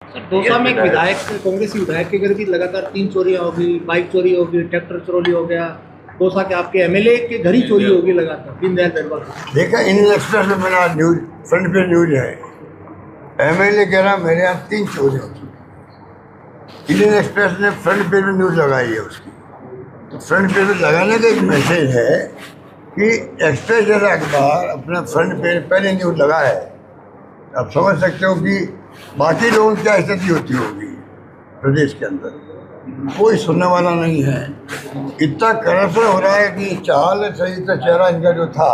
Sir Dausa में एक विधायक, कांग्रेसी विधायक के घर भी लगातार 3 चोरियां हो गई, बाइक चोरी हो गई, ट्रैक्टर चोरी हो गया। दौसा के आपके एमएलए के घर ही चोरी हो गई लगातार, दीनदयाल दरबार। देखा इंडियन एक्सप्रेस में मैंने आज न्यूज फ्रंट पे न्यूज है, एमएलए कह रहा मेरे यहाँ 3 चोरी हो चुकी। इंडियन एक्सप्रेस ने फ्रंट पेज में न्यूज लगाई है उसकी। तो फ्रंट पेज में लगाने का एक मैसेज है कि एक्सप्रेस जैसा अखबार अपना फ्रंट पेज पहले न्यूज लगा है। आप समझ सकते हो कि बाकी लोगों की क्या स्थिति होती होगी प्रदेश के अंदर। कोई सुनने वाला नहीं है। इतना करप्शन हो रहा है कि चाल सही तो चेहरा इनका जो था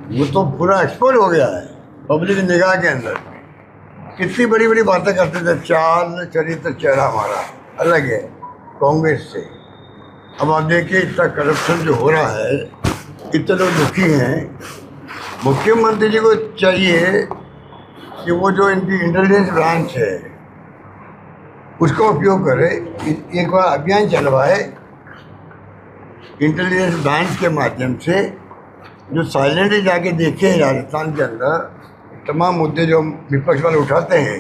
वो तो पूरा एक्सपोज हो गया है पब्लिक की निगाह के अंदर। कितनी बड़ी बड़ी बातें करते थे, चाल चरित्र चेहरा हमारा अलग है कांग्रेस से। अब आप देखिए इतना करप्शन जो हो रहा है, इतने लोग दुखी हैं। मुख्यमंत्री जी को चाहिए कि वो जो इनकी इंटेलिजेंस ब्रांच है उसका उपयोग करे, एक बार अभियान चलवाए इंटेलिजेंस ब्रांच के माध्यम से, जो साइलेंटली जाके देखे राजस्थान के अंदर तमाम मुद्दे जो विपक्ष वाले उठाते हैं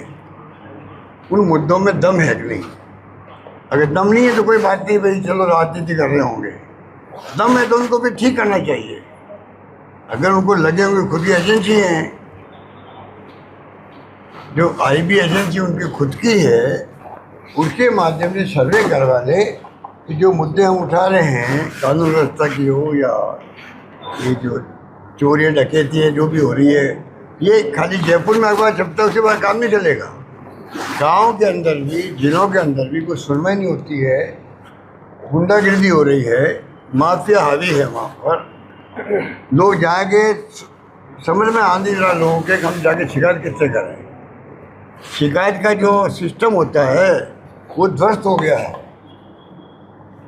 उन मुद्दों में दम है कि नहीं। अगर दम नहीं है तो कोई बात नहीं भाई, चलो राजनीति कर रहे होंगे। दम है तो उनको भी ठीक करना चाहिए। अगर उनको लगे उनकी खुद की एजेंसी हैं, जो आईबी एजेंसी उनकी खुद की है, उसके माध्यम से सर्वे करवा ले कि जो मुद्दे हम उठा रहे हैं कानून व्यवस्था की हो या ये जो चोरियाँ डकैती है जो भी हो रही है, ये खाली जयपुर में अखबार छपता है उसके बाद काम नहीं चलेगा। गांव के अंदर भी, जिलों के अंदर भी कोई सुनवाई नहीं होती है, गुंडागिर्दी हो रही है, माफिया हावी है वहाँ पर। लोग जाके समझ में आ नहीं रहा लोगों के, हम जाके शिकायत किससे करें। शिकायत का जो सिस्टम होता है वो ध्वस्त हो गया है।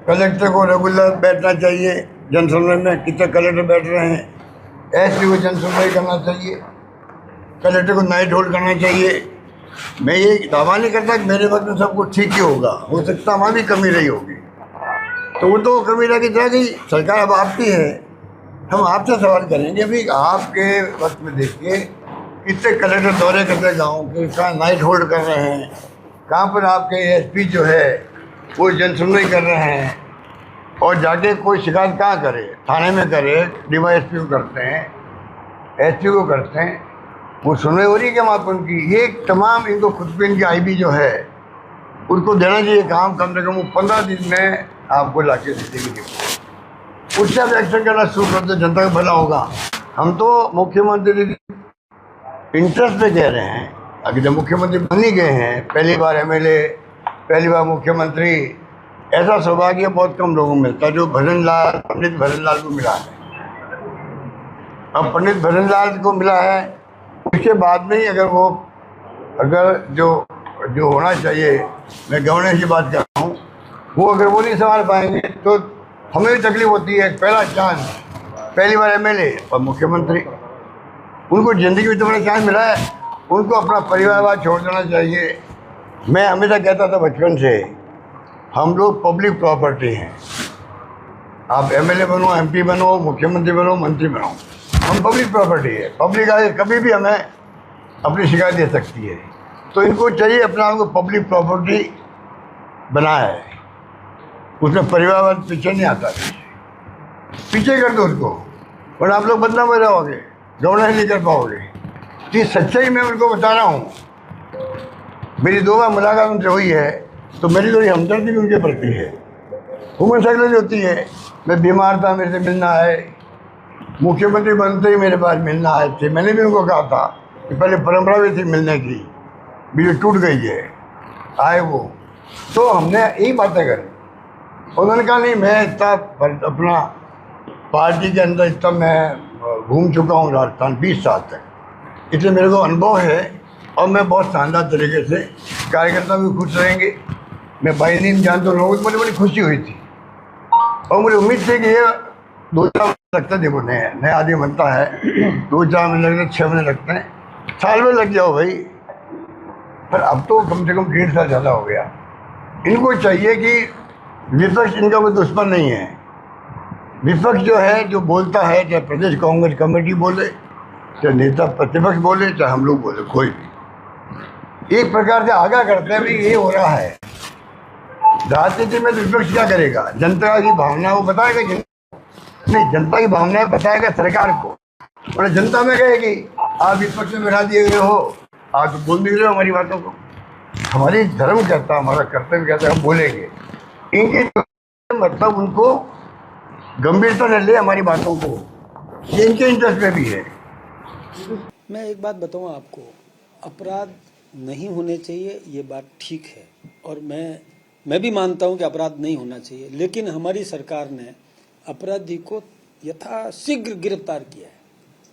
कलेक्टर को रेगुलर बैठना चाहिए जनसुनवाई में, कितने कलेक्टर बैठ रहे हैं। एसपी को जनसुनवाई करना चाहिए, कलेक्टर को नाइट होल्ड करना चाहिए। मैं ये दावा नहीं करता कि मेरे वक्त में सब कुछ ठीक ही होगा, हो सकता हमारी भी कमी रही होगी। तो वो तो कमी रह तरह की सरकार अब आपकी है। हम आपसे सवाल करेंगे भाई, आपके वक्त में देखिए कितने कलेक्टर दौरे करते हैं गाँव के, कहाँ नाइट होल्ड कर रहे हैं, कहाँ पर आपके एसपी जो है वो जनसुनवाई कर रहे हैं। और जाके कोई शिकायत कहाँ करे, थाने में करे, डीवाईएसपी को करते हैं, एसपी को करते हैं, वो सुनवाई हो रही है क्या वहाँ पर उनकी। ये तमाम इनको खुद पे इनकी आईबी जो है उनको देना चाहिए काम, कम से कम वो 15 दिन में आपको ला के दे देंगे। उससे आप एक्शन करना शुरू कर दो, जनता का भला होगा। हम तो मुख्यमंत्री इंटरेस्ट पे कह रहे हैं। अगर जब मुख्यमंत्री बन ही गए हैं, पहली बार एमएलए, पहली बार मुख्यमंत्री, ऐसा सौभाग्य बहुत कम लोगों को मिलता है जो पंडित भजन लाल को मिला है। अब पंडित भजन लाल को मिला है, उसके बाद में ही अगर जो होना चाहिए, मैं गवर्नेंस की बात कर रहा हूँ, वो अगर वो नहीं संभाल पाएंगे तो हमें भी तकलीफ होती है। पहला चांस, पहली बार एमएलए और मुख्यमंत्री, उनको ज़िंदगी में तो बड़ा चांस मिला है, उनको अपना परिवारवाद छोड़ देना चाहिए। मैं हमेशा कहता था बचपन से, हम लोग पब्लिक प्रॉपर्टी हैं। आप एमएलए बनो, एमपी बनो, मुख्यमंत्री बनो, मंत्री बनो, हम पब्लिक प्रॉपर्टी है। पब्लिक आगे कभी भी हमें अपनी शिकायत दे सकती है। तो इनको चाहिए अपना आपको पब्लिक प्रॉपर्टी बनाए, उसमें परिवारवाद पीछे नहीं आता, पीछे कर दो उसको, और आप लोग बदनाम हो जाओगे, गवर्नेंस नहीं कर पाओगे। तो सच्चाई मैं उनको बता रहा हूँ। मेरी 2 बार मुलाकात उनसे हुई है, तो मेरी थोड़ी हमदर्दी भी उनके प्रति है। ह्यूमन साइकोलॉजी होती है। मैं बीमार था, मेरे से मिलना है, मुख्यमंत्री बनते ही मेरे पास मिलना आए थे। मैंने भी उनको कहा था कि पहले परंपरा भी थी मिलने की, भी टूट गई है, आए वो। तो हमने यही बातें करी। उन्होंने कहा नहीं, मैं इतना अपना पार्टी के अंदर इतना मैं घूम चुका हूँ राजस्थान 20 साल तक, इसलिए मेरे को अनुभव है और मैं बहुत शानदार तरीके से कार्यकर्ता भी खुश रहेंगे। मैं बाई नेम जानता हूँ, लोगों को मुझे बड़ी खुशी हुई थी और मुझे उम्मीद थी कि ये 2-4 महीने लगता है। देखो नए आदमी बनता है, 2-4 महीने लगते हैं, 6 महीने लगते हैं, साल में लग जाओ भाई। पर अब तो कम से कम 1.5 साल ज़्यादा हो गया। इनको चाहिए कि विपक्ष इनका कोई दुश्मन नहीं है। विपक्ष जो है, जो बोलता है, चाहे प्रदेश कांग्रेस कमेटी बोले, चाहे नेता प्रतिपक्ष बोले, चाहे हम लोग बोले, कोई भी एक प्रकार से आगाह करते हैं भी ये हो रहा है। राजनीति में तो विपक्ष क्या करेगा? जनता की भावना वो बताएगा, नहीं जनता की भावनाएं बताएगा सरकार को, और जनता में कहेगी आप विपक्ष में बैठा दिए गए हो, आप तो बोल नहीं रहे हो हमारी बातों को। हमारी धर्म कहता है, हमारा कर्तव्य कहता है हम बोलेंगे। इनके मतलब उनको गंभीरता से ले हमारी बातों को, ये इनके इंटरेस्ट में भी है। मैं एक बात बताऊं आपको, अपराध नहीं होने चाहिए ये बात ठीक है, और मैं भी मानता हूं कि अपराध नहीं होना चाहिए, लेकिन हमारी सरकार ने अपराधी को यथाशीघ्र गिरफ्तार किया है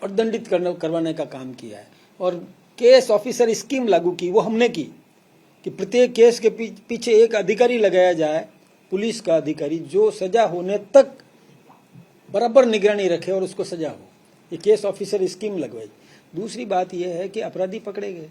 और दंडित करवाने का काम किया है, और केस ऑफिसर स्कीम लागू की, वो हमने की कि प्रत्येक केस के पीछे एक अधिकारी लगाया जाए, पुलिस का अधिकारी, जो सजा होने तक बराबर निगरानी रखे और उसको सजा हो। ये केस ऑफिसर स्कीम लगवाई। दूसरी बात यह है कि अपराधी पकड़े गए।